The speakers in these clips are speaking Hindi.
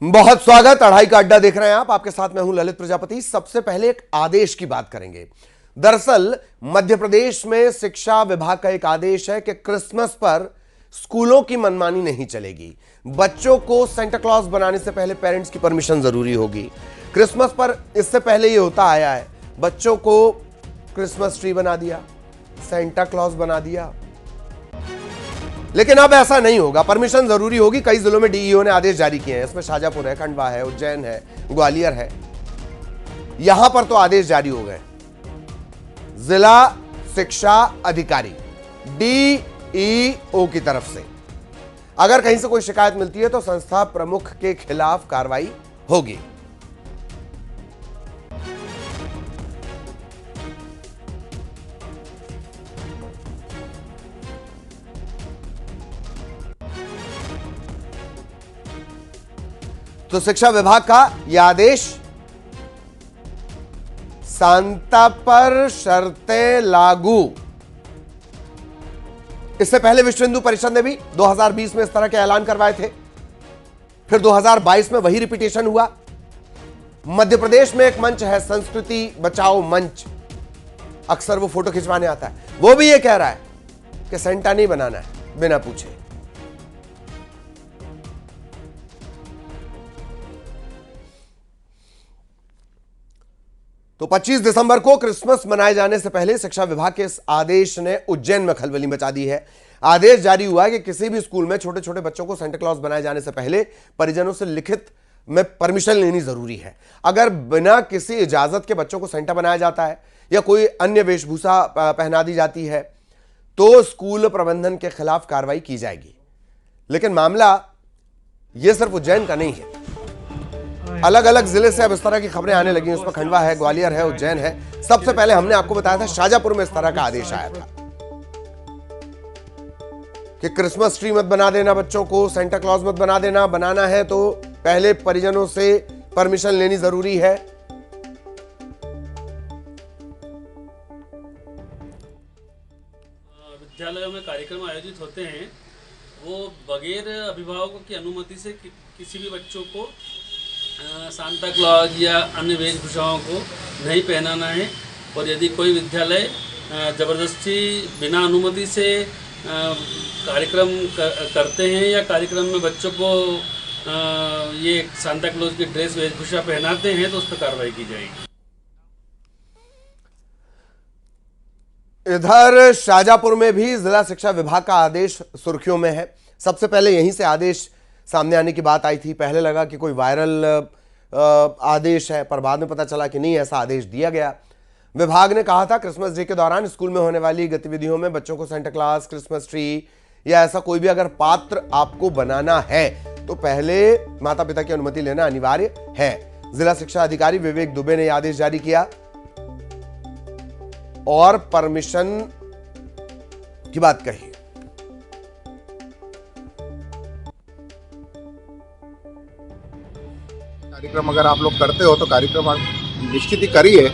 बहुत स्वागत। अढ़ाई का अड्डा देख रहे हैं आप। आपके साथ मैं हूं ललित प्रजापति। सबसे पहले एक आदेश की बात करेंगे। दरअसल मध्य प्रदेश में शिक्षा विभाग का एक आदेश है कि क्रिसमस पर स्कूलों की मनमानी नहीं चलेगी। बच्चों को सेंटा क्लॉज बनाने से पहले पेरेंट्स की परमिशन जरूरी होगी। क्रिसमस पर इससे पहले यह होता आया है, बच्चों को क्रिसमस ट्री बना दिया, सेंटा क्लॉज बना दिया, लेकिन अब ऐसा नहीं होगा। परमिशन जरूरी होगी। कई जिलों में डीईओ ने आदेश जारी किए हैं। इसमें शाजापुर है, खंडवा है, उज्जैन है, ग्वालियर है। यहां पर तो आदेश जारी हो गए। जिला शिक्षा अधिकारी डीईओ की तरफ से अगर कहीं से कोई शिकायत मिलती है तो संस्था प्रमुख के खिलाफ कार्रवाई होगी। तो शिक्षा विभाग का यह आदेश, सांता पर शर्तें लागू। इससे पहले विश्व हिंदू परिषद ने भी 2020 में इस तरह के ऐलान करवाए थे। फिर 2022 में वही रिपीटेशन हुआ। मध्य प्रदेश में एक मंच है, संस्कृति बचाओ मंच, अक्सर वो फोटो खिंचवाने आता है। वो भी ये कह रहा है कि सेंटा नहीं बनाना है बिना पूछे। तो 25 दिसंबर को क्रिसमस मनाए जाने से पहले शिक्षा विभाग के इस आदेश ने उज्जैन में खलबली मचा दी है। आदेश जारी हुआ है कि किसी भी स्कूल में छोटे छोटे बच्चों को सेंटा क्लॉज बनाए जाने से पहले परिजनों से लिखित में परमिशन लेनी जरूरी है। अगर बिना किसी इजाजत के बच्चों को सेंटा बनाया जाता है या कोई अन्य वेशभूषा पहना दी जाती है तो स्कूल प्रबंधन के खिलाफ कार्रवाई की जाएगी। लेकिन मामला यह सिर्फ उज्जैन का नहीं है। अलग अलग जिले से अब इस तरह की खबरें आने लगी। उसमें खंडवा है, ग्वालियर है, उज्जैन है। सबसे पहले हमने आपको बताया था शाजापुर में इस तरह का आदेश आया था कि क्रिसमस ट्री मत बना देना, बच्चों को सेंटा क्लॉज मत बना देना। बनाना है तो पहले परिजनों से परमिशन लेनी जरूरी है। विद्यालयों में कार्यक्रम आयोजित होते हैं, वो बगैर अभिभावकों की अनुमति से किसी भी बच्चों को सांता क्लॉज या अन्य वेशभूषाओं को नहीं पहनाना है। और यदि कोई विद्यालय ज़बरदस्ती बिना अनुमति से कार्यक्रम करते हैं या कार्यक्रम में बच्चों को ये सांता क्लॉज की ड्रेस वेशभूषा पहनाते हैं तो उस पर कार्रवाई की जाएगी। इधर शाजापुर में भी जिला शिक्षा विभाग का आदेश सुर्खियों में है। सबसे पहले यहीं से आदेश सामने आने की बात आई थी। पहले लगा कि कोई वायरल आदेश है, पर बाद में पता चला कि नहीं, ऐसा आदेश दिया गया। विभाग ने कहा था क्रिसमस डे के दौरान स्कूल में होने वाली गतिविधियों में बच्चों को सेंटा क्लॉज, क्रिसमस ट्री या ऐसा कोई भी अगर पात्र आपको बनाना है तो पहले माता पिता की अनुमति लेना अनिवार्य है। जिला शिक्षा अधिकारी विवेक दुबे ने आदेश जारी किया और परमिशन की बात कही। कार्यक्रम अगर आप लोग करते हो तो कार्यक्रम आप निश्चित ही करिए,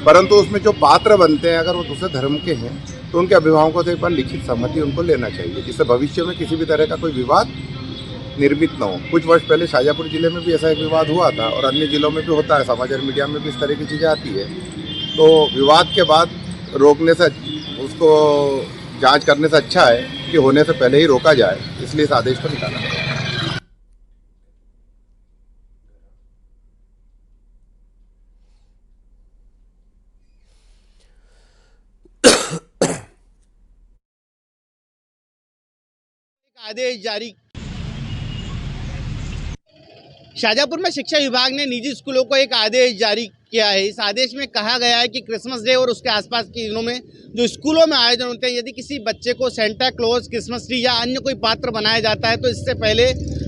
परंतु उसमें जो पात्र बनते हैं अगर वो दूसरे धर्म के हैं तो उनके अभिभावकों से एक बार लिखित सहमति उनको लेना चाहिए, जिससे भविष्य में किसी भी तरह का कोई विवाद निर्मित न हो। कुछ वर्ष पहले शाजापुर जिले में भी ऐसा एक विवाद हुआ था और अन्य जिलों में भी होता है। समाचार मीडिया में भी इस तरह की चीज़ें आती है। तो विवाद के बाद रोकने से, उसको जाँच करने से अच्छा है कि होने से पहले ही रोका जाए, इसलिए इस आदेश को निकाला है। आदेश जारी। शाजापुर में शिक्षा विभाग ने निजी स्कूलों को एक आदेश जारी किया है। इस आदेश में कहा गया है कि क्रिसमस डे और उसके आसपास के दिनों में जो स्कूलों में आयोजन होते हैं, यदि किसी बच्चे को सेंटा क्लॉज, क्रिसमस ट्री या अन्य कोई पात्र बनाया जाता है तो इससे पहले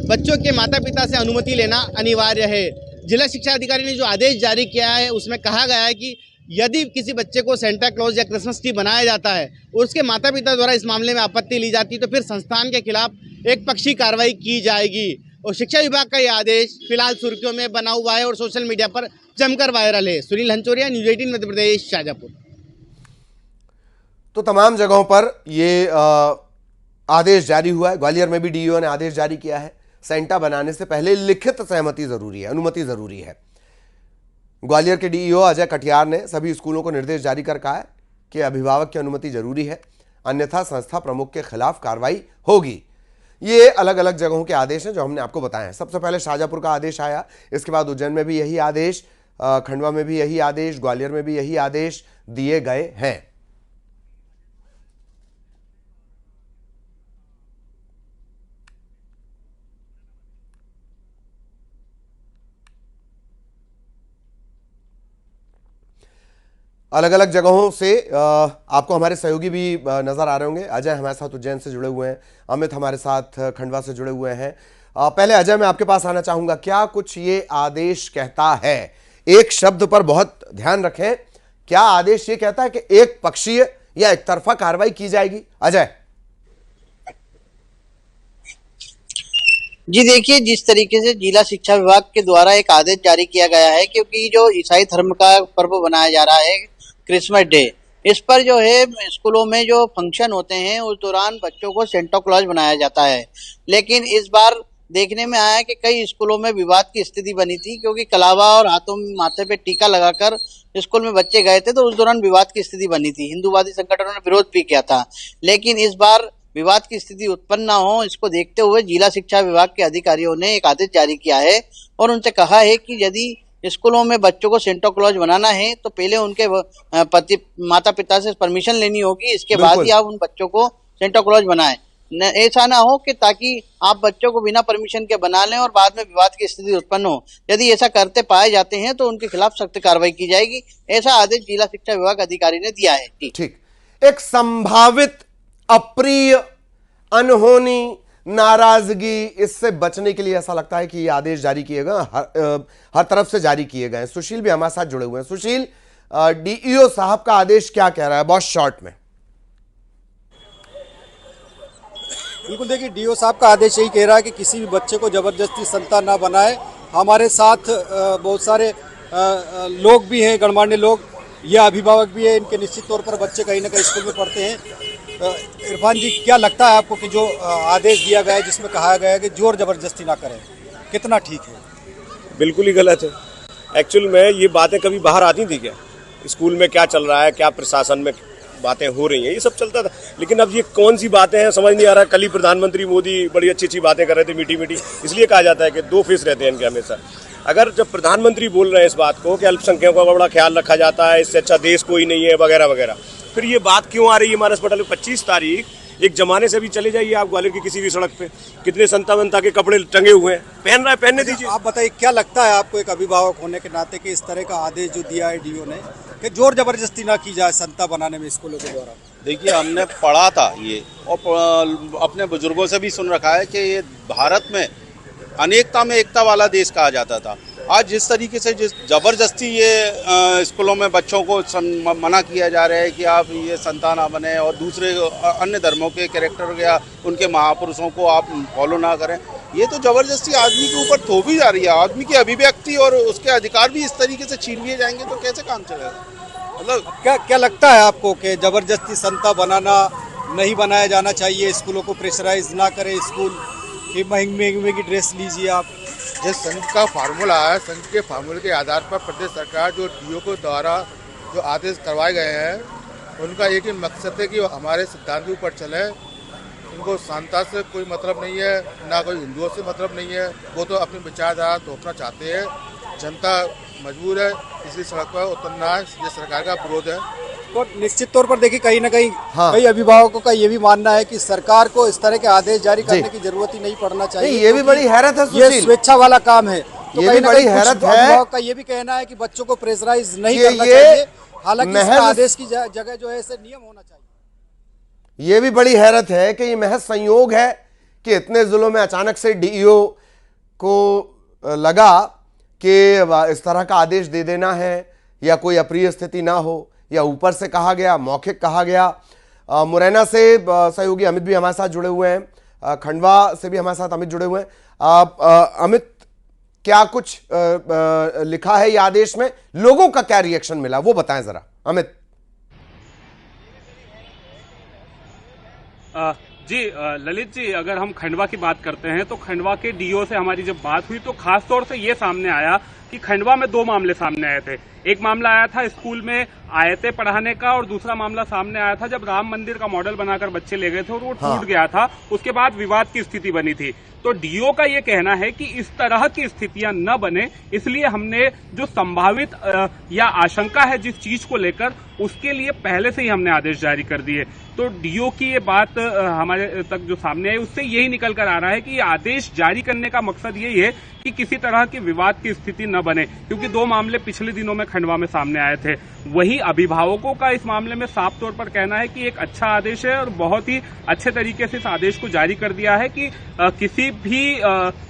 बच्चों के माता पिता से अनुमति लेना अनिवार्य है। जिला शिक्षा अधिकारी ने जो आदेश जारी किया है उसमें कहा गया है कि यदि किसी बच्चे को सेंटा क्लॉज या क्रिसमस ट्री बनाया जाता है और उसके माता पिता द्वारा इस मामले में आपत्ति ली जाती है तो फिर संस्थान के खिलाफ एक पक्षी कार्रवाई की जाएगी। और शिक्षा विभाग का यह आदेश फिलहाल सुर्खियों में बना हुआ है और सोशल मीडिया पर जमकर वायरल है। सुनील हंचोरिया, न्यूज़ 18 मध्य प्रदेश, शाजापुर। तो तमाम जगहों पर ये आदेश जारी हुआ है। ग्वालियर में भी डीईओ ने आदेश जारी किया है। सेंटा बनाने से पहले लिखित सहमति जरूरी है, अनुमति जरूरी है। ग्वालियर के डीईओ अजय कटियार ने सभी स्कूलों को निर्देश जारी कर कहा है कि अभिभावक की अनुमति जरूरी है, अन्यथा संस्था प्रमुख के खिलाफ कार्रवाई होगी। ये अलग अलग जगहों के आदेश हैं जो हमने आपको बताए हैं। सबसे पहले शाजापुर का आदेश आया, इसके बाद उज्जैन में भी यही आदेश, खंडवा में भी यही आदेश, ग्वालियर में भी यही आदेश दिए गए हैं। अलग अलग जगहों से आपको हमारे सहयोगी भी नजर आ रहे होंगे। अजय हमारे साथ उज्जैन से जुड़े हुए हैं, अमित हमारे साथ खंडवा से जुड़े हुए हैं। पहले अजय, मैं आपके पास आना चाहूंगा, क्या कुछ ये आदेश कहता है? एक शब्द पर बहुत ध्यान रखें, क्या आदेश ये कहता है कि एक पक्षीय या एक तरफा कार्रवाई की जाएगी? अजय जी देखिए, जिस तरीके से जिला शिक्षा विभाग के द्वारा एक आदेश जारी किया गया है, क्योंकि जो ईसाई धर्म का पर्व मनाया जा रहा है क्रिसमस डे, इस पर जो है स्कूलों में जो फंक्शन होते हैं उस दौरान बच्चों को सेंटा क्लॉज बनाया जाता है। लेकिन इस बार देखने में आया कि कई स्कूलों में विवाद की स्थिति बनी थी, क्योंकि कलावा और हाथों में माथे पे टीका लगाकर स्कूल में बच्चे गए थे, तो उस दौरान विवाद की स्थिति बनी थी। हिंदूवादी संगठनों ने विरोध भी किया था। लेकिन इस बार विवाद की स्थिति उत्पन्न न हो, इसको देखते हुए जिला शिक्षा विभाग के अधिकारियों ने एक आदेश जारी किया है और उनसे कहा है कि यदि स्कूलों में बच्चों को सेंटा क्लॉज बनाना है तो पहले उनके माता पिता से परमिशन लेनी होगी, इसके बाद ही आप उन बच्चों को सेंटा क्लॉज बनाएं। ऐसा ना हो कि ताकि आप बच्चों को बिना परमिशन के बना लें और बाद में विवाद की स्थिति उत्पन्न हो। यदि ऐसा करते पाए जाते हैं तो उनके खिलाफ सख्त कार्रवाई की जाएगी, ऐसा आदेश जिला शिक्षा विभाग अधिकारी ने दिया है। ठीक, एक संभावित अप्रिय, अनहोनी, नाराजगी, इससे बचने के लिए ऐसा लगता है कि ये आदेश जारी किए गए, हर तरफ से जारी किए गए हैं। सुशील भी हमारे साथ जुड़े हुए हैं। सुशील, डीईओ साहब का आदेश क्या कह रहा है, बहुत शॉर्ट में? बिल्कुल, देखिए, डीओ साहब का आदेश यही कह रहा है कि किसी भी बच्चे को जबरदस्ती संता ना बनाए। हमारे साथ बहुत सारे लोग भी हैं, गणमान्य लोग, या अभिभावक भी है, इनके निश्चित तौर पर बच्चे कहीं ना कहीं स्कूल में पढ़ते हैं। इरफान जी, क्या लगता है आपको कि जो आदेश दिया गया है जिसमें कहा गया है कि जोर जबरदस्ती ना करें, कितना ठीक है? बिल्कुल ही गलत है। एक्चुअल में ये बातें कभी बाहर आती थी क्या? स्कूल में क्या चल रहा है, क्या प्रशासन में बातें हो रही हैं, ये सब चलता था। लेकिन अब ये कौन सी बातें हैं समझ नहीं आ रहा। कल ही प्रधानमंत्री मोदी बड़ी अच्छी अच्छी बातें कर रहे थे, मीठी मीठी। इसलिए कहा जाता है कि दो फेस रहते हैं इनके हमेशा। अगर जब प्रधानमंत्री बोल रहे हैं इस बात को कि अल्पसंख्यकों का बड़ा ख्याल रखा जाता है, इससे अच्छा देश कोई नहीं है वगैरह वगैरह, फिर ये बात क्यों आ रही है मानस पटल? 25 तारीख एक जमाने से भी चले जाइए आप ग्वालियर की किसी भी सड़क पे, कितने संता बनता के कपड़े टंगे हुए हैं, पहन रहा है, पहनने दीजिए। आप बताइए, क्या लगता है आपको एक अभिभावक होने के नाते कि इस तरह का आदेश जो दिया है डीओ ने कि जोर जबरदस्ती ना की जाए संता बनाने में स्कूलों के द्वारा? देखिए, हमने पढ़ा था ये और अपने बुजुर्गों से भी सुन रखा है कि ये भारत में अनेकता में एकता वाला देश कहा जाता था। आज जिस तरीके से जिस जबरदस्ती ये स्कूलों में बच्चों को मना किया जा रहा है कि आप ये संतान ना बने और दूसरे अन्य धर्मों के कैरेक्टर या उनके महापुरुषों को आप फॉलो ना करें, ये तो जबरदस्ती आदमी के ऊपर थोपी जा रही है। आदमी की अभिव्यक्ति और उसके अधिकार भी इस तरीके से छीन लिए जाएंगे तो कैसे काम चलेगा? मतलब क्या लगता है आपको कि जबरदस्ती संता बनाना नहीं बनाया जाना चाहिए? स्कूलों को प्रेशराइज ना करे स्कूल कि महंगी ड्रेस लीजिए आप? जिस संघ का फार्मूला है, संघ के फार्मूले के आधार पर प्रदेश सरकार जो डीओ के द्वारा जो आदेश करवाए गए हैं, उनका एक ही मकसद है कि वो हमारे सिद्धांत के ऊपर चले। उनको शांता से कोई मतलब नहीं है, ना कोई हिंदुओं से मतलब नहीं है। वो तो अपनी विचारधारा थोपना चाहते हैं। जनता मजबूर है, इसलिए सड़क पर उतरना है, ये सरकार का विरोध है। तो निश्चित तौर पर देखिए, कहीं ना कहीं कई अभिभावकों का ये भी मानना है कि सरकार को इस तरह के आदेश जारी करने की जरूरत ही नहीं पड़ना चाहिए। ये भी बड़ी हैरत है, ये स्वेच्छा वाला काम है। तो ये भी बड़ी हैरत है। अभिभावक का ये भी कहना है कि बच्चों को प्रेशराइज नहीं करना चाहिए, हालांकि इसमें आदेश की जगह जो है ऐसे नियम होना चाहिए। ये भी बड़ी हैरत है कि ये महज संयोग है कि इतने जिलों में अचानक से डीईओ को लगा कि इस तरह का आदेश दे देना है या कोई अप्रिय स्थिति ना हो, या ऊपर से कहा गया, मौखिक कहा गया। मुरैना से सहयोगी अमित भी हमारे साथ जुड़े हुए हैं, खंडवा से भी हमारे साथ अमित जुड़े हुए हैं। अमित, क्या कुछ लिखा है ये आदेश में, लोगों का क्या रिएक्शन मिला, वो बताएं जरा अमित। जी ललित जी, अगर हम खंडवा की बात करते हैं तो खंडवा के डीओ से हमारी जब बात हुई तो खास तौर से ये सामने आया कि खंडवा में 2 मामले सामने आए थे। एक मामला आया था स्कूल में आयतें पढ़ाने का और दूसरा मामला सामने आया था जब राम मंदिर का मॉडल बनाकर बच्चे ले गए थे और वो टूट गया था, उसके बाद विवाद की स्थिति बनी थी। तो डीओ का ये कहना है कि इस तरह की स्थितियां न बने, इसलिए हमने जो संभावित या आशंका है जिस चीज को लेकर, उसके लिए पहले से ही हमने आदेश जारी कर दिए। तो डीओ की ये बात हमारे तक जो सामने आई उससे यही निकल कर आ रहा है कि ये आदेश जारी करने का मकसद यही है कि किसी तरह की विवाद की स्थिति न बने, क्योंकि 2 मामले पिछले दिनों में खंडवा में सामने आए थे। वहीं अभिभावकों का इस मामले में साफ तौर पर कहना है कि एक अच्छा आदेश है और बहुत ही अच्छे तरीके से इस आदेश को जारी कर दिया है कि किसी भी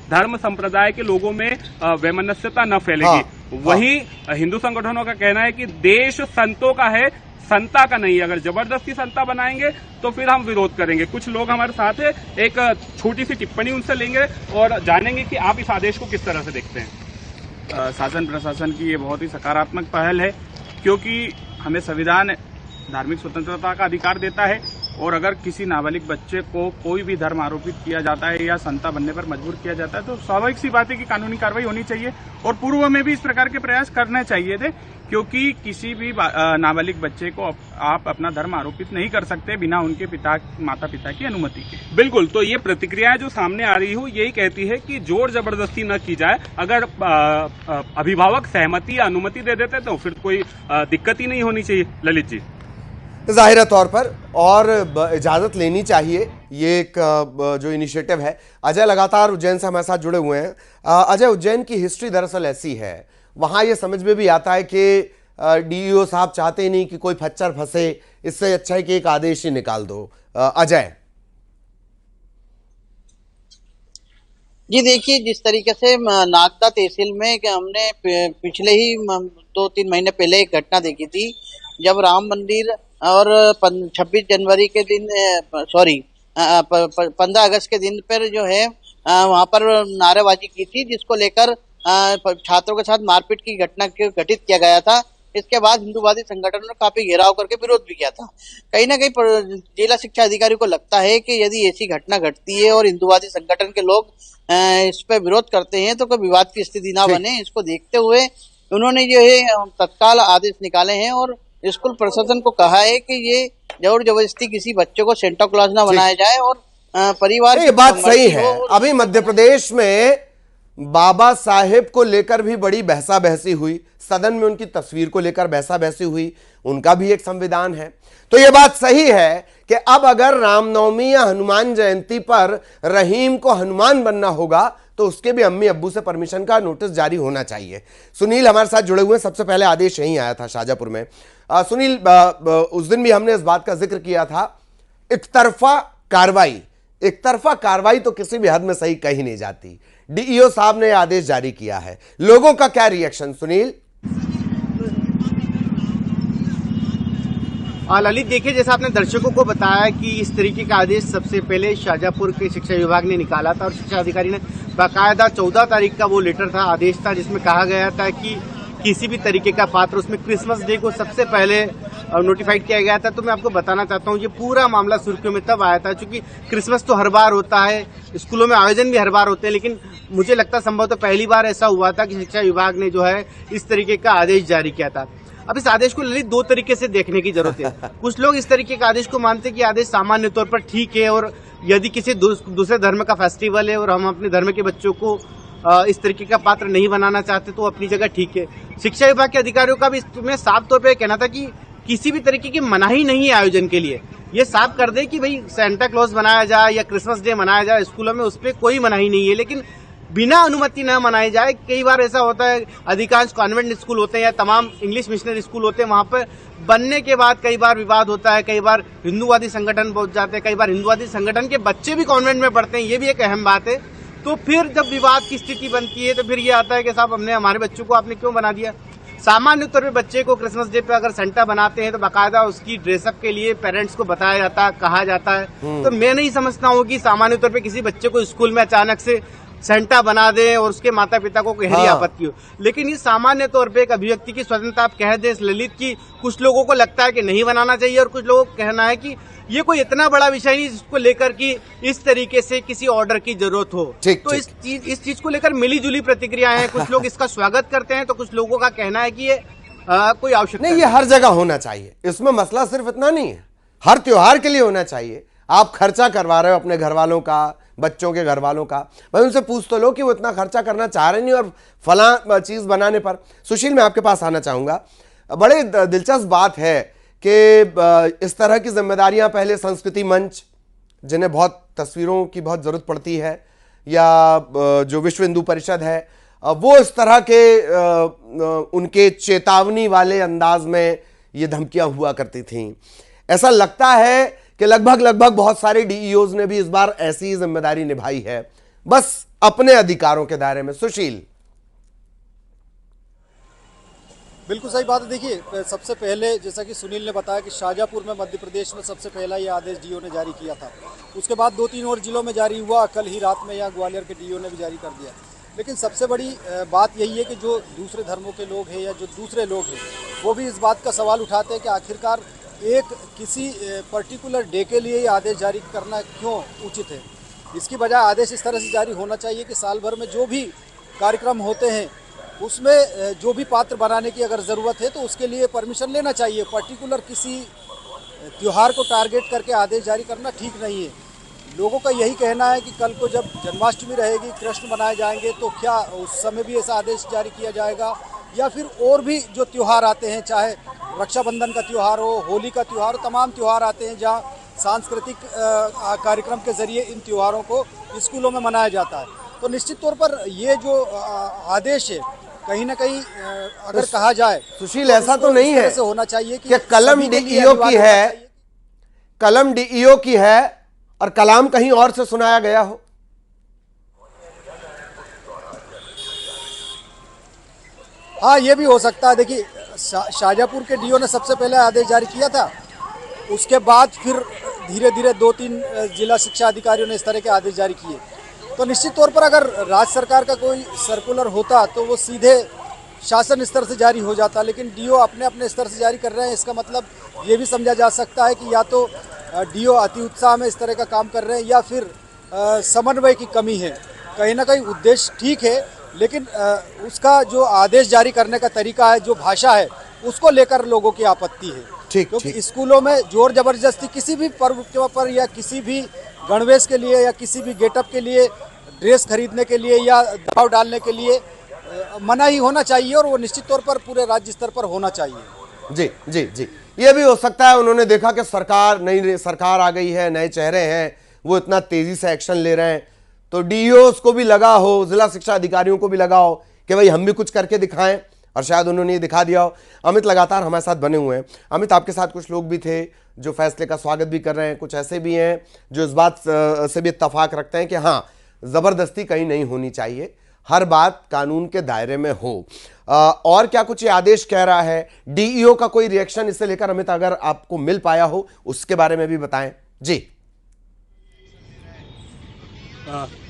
धर्म संप्रदाय के लोगों में वैमनस्यता न फैलेगी। वहीं हिंदू संगठनों का कहना है कि देश संतों का है, संता का नहीं। अगर जबरदस्ती संता बनाएंगे तो फिर हम विरोध करेंगे। कुछ लोग हमारे साथ है, एक छोटी सी टिप्पणी उनसे लेंगे और जानेंगे कि आप इस आदेश को किस तरह से देखते हैं। शासन प्रशासन की ये बहुत ही सकारात्मक पहल है, क्योंकि हमें संविधान धार्मिक स्वतंत्रता का अधिकार देता है और अगर किसी नाबालिग बच्चे को कोई भी धर्म आरोपित किया जाता है या संता बनने पर मजबूर किया जाता है तो स्वाभाविक सी बात है कि कानूनी कार्रवाई होनी चाहिए। और पूर्व में भी इस प्रकार के प्रयास करने चाहिए थे, क्योंकि किसी भी नाबालिग बच्चे को आप अपना धर्म आरोपित नहीं कर सकते बिना उनके माता पिता की अनुमति के। बिल्कुल, तो ये प्रतिक्रियाएं जो सामने आ रही हो यही कहती है कि जोर जबरदस्ती न की जाए। अगर अभिभावक सहमति या अनुमति दे देते तो फिर कोई दिक्कत ही नहीं होनी चाहिए। ललित जी, जाहिर तौर पर और इजाजत लेनी चाहिए, ये एक जो इनिशिएटिव है। अजय लगातार उज्जैन से हमारे साथ जुड़े हुए हैं। अजय, उज्जैन की हिस्ट्री दरअसल ऐसी है, वहां ये समझ में भी आता है कि डीईओ साहब चाहते ही नहीं कि कोई खच्चर फंसे, इससे अच्छा है कि एक आदेश ही निकाल दो। अजय जी, देखिए जिस तरीके से नागदा तहसील में हमने पिछले ही 2-3 महीने पहले एक घटना देखी थी, जब राम मंदिर और 26 जनवरी के दिन 15 अगस्त के दिन पर जो है वहां पर नारेबाजी की थी, जिसको लेकर छात्रों के साथ मारपीट की घटना घटित किया गया था। इसके बाद हिंदूवादी संगठनों ने काफी घेराव करके विरोध भी किया था। कहीं ना कहीं जिला शिक्षा अधिकारी को लगता है कि यदि ऐसी घटना घटती है और हिंदूवादी संगठन के लोग इस पर विरोध करते हैं तो कोई विवाद की स्थिति ना बने, इसको देखते हुए उन्होंने जो है तत्काल आदेश निकाले हैं और स्कूल प्रशासन को कहा है कि ये जोर जबरदस्ती किसी बच्चे को सेंटा क्लॉज ना बनाया जाए और परिवार ये बात सही है। अभी मध्य प्रदेश में बाबा साहेब को लेकर भी बड़ी बहसा बहसी हुई, सदन में उनकी तस्वीर को लेकर बहसा बहसी हुई, उनका भी एक संविधान है। तो यह बात सही है कि अब अगर रामनवमी या हनुमान जयंती पर रहीम को हनुमान बनना होगा तो उसके भी अम्मी अब्बू से परमिशन का नोटिस जारी होना चाहिए। सुनील हमारे साथ जुड़े हुए, सबसे पहले आदेश यहीं आया था शाजापुर में। सुनील, उस दिन भी हमने इस बात का जिक्र किया था, एक तरफा कार्रवाई तो किसी भी हद में सही कही नहीं जाती। डीईओ साहब ने आदेश जारी किया है, लोगों का क्या रिएक्शन सुनील? ललित, देखिए जैसा आपने दर्शकों को बताया कि इस तरीके का आदेश सबसे पहले शाजापुर के शिक्षा विभाग ने निकाला था और शिक्षा अधिकारी ने बाकायदा 14 तारीख का वो लेटर था, आदेश था, जिसमें कहा गया था कि किसी भी तरीके का पात्र, उसमें क्रिसमस डे को सबसे पहले नोटिफाइड किया गया था। तो मैं आपको बताना चाहता हूँ ये पूरा मामला सुर्खियों में तब आया था क्योंकि क्रिसमस तो हर बार होता है, स्कूलों में आयोजन भी हर बार होते हैं, लेकिन मुझे लगता संभवतः पहली बार ऐसा हुआ था कि शिक्षा विभाग ने जो है इस तरीके का आदेश जारी किया था। अब इस आदेश को ललित 2 तरीके से देखने की जरूरत है। कुछ लोग इस तरीके का आदेश को मानते हैं कि आदेश सामान्य तौर पर ठीक है और यदि किसी दूसरे धर्म का फेस्टिवल है और हम अपने धर्म के बच्चों को इस तरीके का पात्र नहीं बनाना चाहते तो अपनी जगह ठीक है। शिक्षा विभाग के अधिकारियों का भी इसमें साफ तौर पर कहना था कि किसी भी तरीके की मनाही नहीं है आयोजन के लिए। ये साफ कर दे कि भाई सेंटा क्लॉज मनाया जाए या क्रिसमस डे मनाया जाए स्कूलों में, उस पर कोई मनाही नहीं है, लेकिन बिना अनुमति न मनाई जाए। कई बार ऐसा होता है, अधिकांश कॉन्वेंट स्कूल होते हैं या तमाम इंग्लिश मिशनरी स्कूल होते हैं, वहां पर बनने के बाद कई बार विवाद होता है, कई बार हिंदूवादी संगठन पहुंच जाते हैं, कई बार हिंदूवादी संगठन के बच्चे भी कॉन्वेंट में पढ़ते हैं, ये भी एक अहम बात है। तो फिर जब विवाद की स्थिति बनती है तो फिर ये आता है कि साहब हमने हमारे बच्चों को आपने क्यों बना दिया। सामान्य तौर पे बच्चे को क्रिसमस डे पे अगर सेंटा बनाते हैं तो बाकायदा उसकी ड्रेसअप के लिए पेरेंट्स को बताया जाता है, कहा जाता है। तो मैं नहीं समझता हूँ कि सामान्य तौर पे किसी बच्चे को स्कूल में अचानक से सेंटा बना दें और उसके माता पिता को गहरी हाँ। आपत्ति हो। लेकिन ये सामान्य तौर पे एक अभिव्यक्ति की स्वतंत्रता आप कह दें ललित की, कुछ लोगों को लगता है कि नहीं बनाना चाहिए और कुछ लोगों को कहना है कि ये कोई इतना बड़ा विषय नहीं जिसको लेकर कि इस तरीके से किसी ऑर्डर की जरूरत हो। तो इस चीज को लेकर मिली जुली प्रतिक्रियाएं हैं। कुछ लोग इसका स्वागत करते हैं तो कुछ लोगों का कहना है कि ये कोई आवश्यकता नहीं, ये हर जगह होना चाहिए। इसमें मसला सिर्फ इतना नहीं है, हर त्योहार के लिए होना चाहिए। आप खर्चा करवा रहे हो अपने घर वालों का, बच्चों के घर वालों का, भाई उनसे पूछ तो लो कि वो इतना खर्चा करना चाह रहे नहीं और फला चीज बनाने पर। सुशील, मैं आपके पास आना चाहूंगा। बड़े दिलचस्प बात है कि इस तरह की जिम्मेदारियां पहले संस्कृति मंच, जिन्हें बहुत तस्वीरों की बहुत जरूरत पड़ती है, या जो विश्व हिंदू परिषद है, वो इस तरह के उनके चेतावनी वाले अंदाज में ये धमकियां हुआ करती थीं। ऐसा लगता है कि लगभग बहुत सारे डीईओज ने भी इस बार ऐसी ही जिम्मेदारी निभाई है, बस अपने अधिकारों के दायरे में। सुशील, बिल्कुल सही बात है। देखिए, सबसे पहले जैसा कि सुनील ने बताया कि शाजापुर में मध्य प्रदेश में सबसे पहला ये आदेश डीओ ने जारी किया था। उसके बाद 2-3 और जिलों में जारी हुआ, कल ही रात में यहाँ ग्वालियर के डीओ ने भी जारी कर दिया। लेकिन सबसे बड़ी बात यही है कि जो दूसरे धर्मों के लोग हैं या जो दूसरे लोग हैं, वो भी इस बात का सवाल उठाते हैं कि आखिरकार एक किसी पर्टिकुलर डे के लिए ये आदेश जारी करना क्यों उचित है। इसकी बजाय आदेश इस तरह से जारी होना चाहिए कि साल भर में जो भी कार्यक्रम होते हैं उसमें जो भी पात्र बनाने की अगर ज़रूरत है तो उसके लिए परमिशन लेना चाहिए। पर्टिकुलर किसी त्यौहार को टारगेट करके आदेश जारी करना ठीक नहीं है। लोगों का यही कहना है कि कल को जब जन्माष्टमी रहेगी, कृष्ण मनाए जाएंगे, तो क्या उस समय भी ऐसा आदेश जारी किया जाएगा, या फिर और भी जो त्यौहार आते हैं, चाहे रक्षाबंधन का त्यौहार हो, होली का त्यौहार हो, तमाम त्यौहार आते हैं जहाँ सांस्कृतिक कार्यक्रम के जरिए इन त्योहारों को स्कूलों में मनाया जाता है। तो निश्चित तौर पर ये जो आदेश है, कहीं ना कहीं अगर कहा जाए सुशील, ऐसा तो नहीं है होना चाहिए कि कलम डीईओ की है और कलाम कहीं और से सुनाया गया हो। हाँ, ये भी हो सकता है। देखिए, शाजापुर के डीओ ने सबसे पहले आदेश जारी किया था, उसके बाद फिर धीरे धीरे 2-3 जिला शिक्षा अधिकारियों ने इस तरह के आदेश जारी किए। तो निश्चित तौर पर अगर राज्य सरकार का कोई सर्कुलर होता तो वो सीधे शासन स्तर से जारी हो जाता, लेकिन डीओ अपने अपने स्तर से जारी कर रहे हैं। इसका मतलब ये भी समझा जा सकता है कि या तो डीओ अति उत्साह में इस तरह का काम कर रहे हैं या फिर समन्वय की कमी है। कहीं ना कहीं उद्देश्य ठीक है, लेकिन उसका जो आदेश जारी करने का तरीका है, जो भाषा है, उसको लेकर लोगों की आपत्ति है। क्योंकि स्कूलों में जोर जबरदस्ती किसी भी पर्व के पर या किसी भी गणवेश के लिए या किसी भी गेटअप के लिए, ड्रेस खरीदने के लिए या दबाव डालने के लिए मना ही होना चाहिए, और वो निश्चित तौर पर पूरे राज्य स्तर पर होना चाहिए। जी जी जी, ये भी हो सकता है उन्होंने देखा कि नई सरकार आ गई है, नए चेहरे हैं, वो इतना तेजी से एक्शन ले रहे हैं, तो डीईओस को भी लगा हो, जिला शिक्षा अधिकारियों को भी लगा हो कि भाई हम भी कुछ करके दिखाएं, और शायद उन्होंने ये दिखा दिया हो। अमित लगातार हमारे साथ बने हुए हैं। अमित, आपके साथ कुछ लोग भी थे जो फैसले का स्वागत भी कर रहे हैं, कुछ ऐसे भी हैं जो इस बात से भी इत्तफाक रखते हैं कि हाँ, जबरदस्ती कहीं नहीं होनी चाहिए, हर बात कानून के दायरे में हो। और क्या कुछ ये आदेश कह रहा है, डीईओ का कोई रिएक्शन इसे लेकर अमित अगर आपको मिल पाया हो उसके बारे में भी बताएं। जी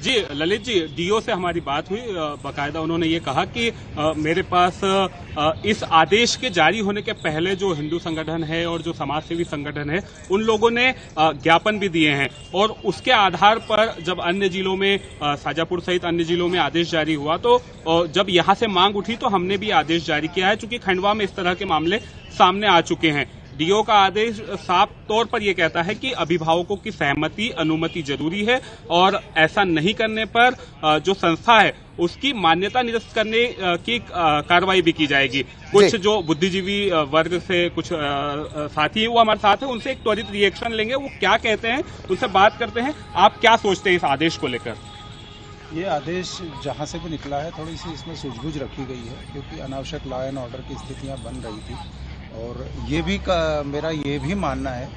जी ललित जी, डीओ से हमारी बात हुई, बाकायदा उन्होंने ये कहा कि मेरे पास इस आदेश के जारी होने के पहले जो हिंदू संगठन है और जो समाजसेवी संगठन है, उन लोगों ने ज्ञापन भी दिए हैं, और उसके आधार पर जब अन्य जिलों में, शाजापुर सहित अन्य जिलों में आदेश जारी हुआ, तो जब यहाँ से मांग उठी तो हमने भी आदेश जारी किया है, चूंकि खंडवा में इस तरह के मामले सामने आ चुके हैं। डीओ का आदेश साफ तौर पर यह कहता है कि अभिभावकों की सहमति, अनुमति जरूरी है, और ऐसा नहीं करने पर जो संस्था है उसकी मान्यता निरस्त करने की कार्रवाई भी की जाएगी। कुछ जो बुद्धिजीवी वर्ग से कुछ साथी हैं वो हमारे साथ हैं, उनसे एक त्वरित रिएक्शन लेंगे, वो क्या कहते हैं उनसे बात करते हैं। आप क्या सोचते हैं इस आदेश को लेकर? ये आदेश जहाँ से भी निकला है, थोड़ी सी इसमें सूझबूझ रखी गई है, क्योंकि अनावश्यक लॉ एंड ऑर्डर की स्थितियाँ बन रही थी, और ये भी मेरा ये भी मानना है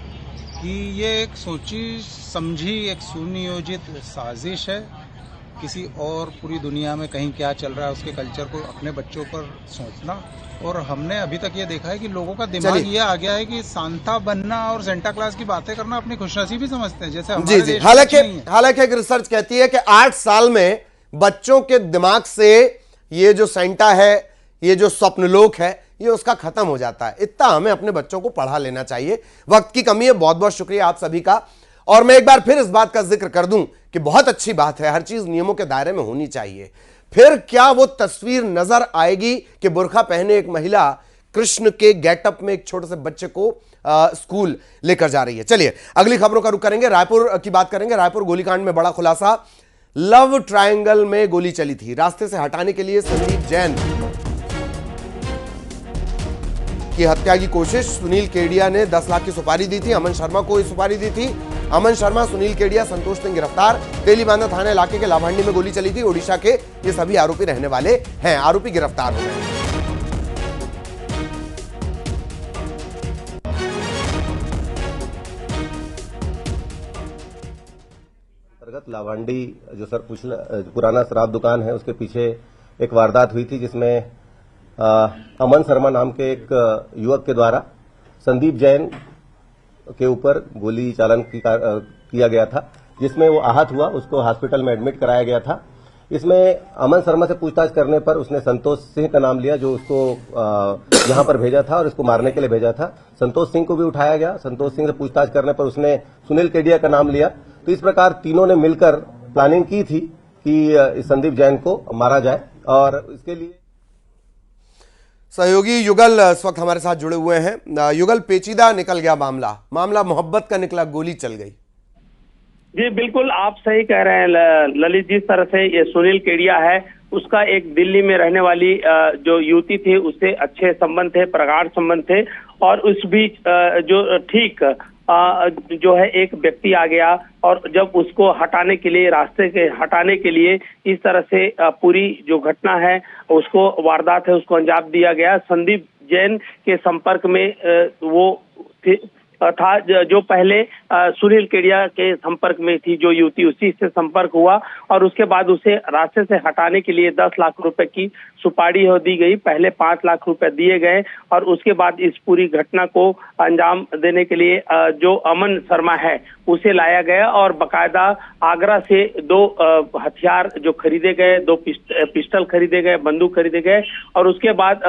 कि ये एक सोची समझी, एक सुनियोजित साजिश है। किसी और पूरी दुनिया में कहीं क्या चल रहा है उसके कल्चर को अपने बच्चों पर सोचना, और हमने अभी तक ये देखा है कि लोगों का दिमाग ये आ गया है कि सांता बनना और सेंटा क्लास की बातें करना अपनी खुशनसीबी समझते हैं, जैसे हमारे देश में। हालांकि एक रिसर्च कहती है कि 8 साल में बच्चों के दिमाग से ये जो सेंटा है, ये जो स्वप्नलोक है, ये उसका खत्म हो जाता है। इतना हमें अपने बच्चों को पढ़ा लेना चाहिए। वक्त की कमी है। बहुत बहुत शुक्रिया आप सभी का। और मैं एक बार फिर इस बात का जिक्र कर दूं कि बहुत अच्छी बात है, हर चीज नियमों के दायरे में होनी चाहिए। फिर क्या वो तस्वीर नजर आएगी कि बुर्का पहने एक महिला कृष्ण के गेटअप में एक छोटे से बच्चे को स्कूल लेकर जा रही है। चलिए अगली खबरों का रुख करेंगे, रायपुर की बात करेंगे। रायपुर गोलीकांड में बड़ा खुलासा। लव ट्रायंगल में गोली चली थी, रास्ते से हटाने के लिए संदीप जैन की हत्या की कोशिश। सुनील केडिया ने 10 लाख की सुपारी दी थी, अमन शर्मा को सुपारी दी थी। अमन शर्मा, सुनील केडिया, संतोष सिंह गिरफ्तार। तेलीबांधा थाना इलाके के लाभांडी में गोली चली थी। ओडिशा के ये सभी आरोपी रहने वाले हैं। आरोपी गिरफ्तार हो गए। अंतर्गत लाभांडी जो सर पुराना शराब दुकान है, उसके पीछे एक वारदात हुई थी जिसमें अमन शर्मा नाम के एक युवक के द्वारा संदीप जैन के ऊपर गोली चालन किया गया था, जिसमें वो आहत हुआ। उसको हॉस्पिटल में एडमिट कराया गया था। इसमें अमन शर्मा से पूछताछ करने पर उसने संतोष सिंह का नाम लिया, जो उसको यहां पर भेजा था और इसको मारने के लिए भेजा था। संतोष सिंह को भी उठाया गया। संतोष सिंह से पूछताछ करने पर उसने सुनील केडिया का नाम लिया। तो इस प्रकार तीनों ने मिलकर प्लानिंग की थी कि संदीप जैन को मारा जाए, और इसके लिए सहयोगी युगल इस वक्त हमारे साथ जुड़े हुए हैं। युगल, पेचीदा निकल गया मामला मोहब्बत का निकला, गोली चल गई। जी बिल्कुल, आप सही कह रहे हैं ललित। जिस तरह से ये सुनील केडिया है, उसका एक दिल्ली में रहने वाली जो युवती थी, उससे अच्छे संबंध थे, प्रगाढ़ संबंध थे। और उस बीच जो ठीक जो है एक व्यक्ति आ गया, और जब उसको हटाने के लिए, रास्ते के हटाने के लिए इस तरह से पूरी जो घटना है, उसको वारदात है, उसको अंजाम दिया गया। संदीप जैन के संपर्क में वो था जो पहले सुनील केडिया के संपर्क में थी जो युवती, उसी से संपर्क हुआ और उसके बाद उसे रास्ते से हटाने के लिए 10 लाख रुपए की सुपारी दी गई। पहले 5 लाख रुपए दिए गए और उसके बाद इस पूरी घटना को अंजाम देने के लिए जो अमन शर्मा है उसे लाया गया और बकायदा आगरा से 2 हथियार जो खरीदे गए, 2 पिस्टल खरीदे गए, बंदूक खरीदे गए और उसके बाद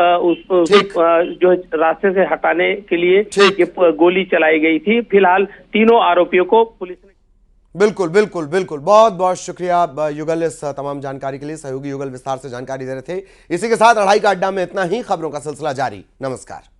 जो रास्ते से हटाने के लिए ये गोली चलाई गई थी। फिलहाल तीनों आरोपियों को पुलिस ने बिल्कुल बिल्कुल बिल्कुल बहुत बहुत शुक्रिया युगल इस तमाम जानकारी के लिए। सहयोगी युगल विस्तार से जानकारी दे रहे थे। इसी के साथ लड़ाई का अड्डा में इतना ही। खबरों का सिलसिला जारी। नमस्कार।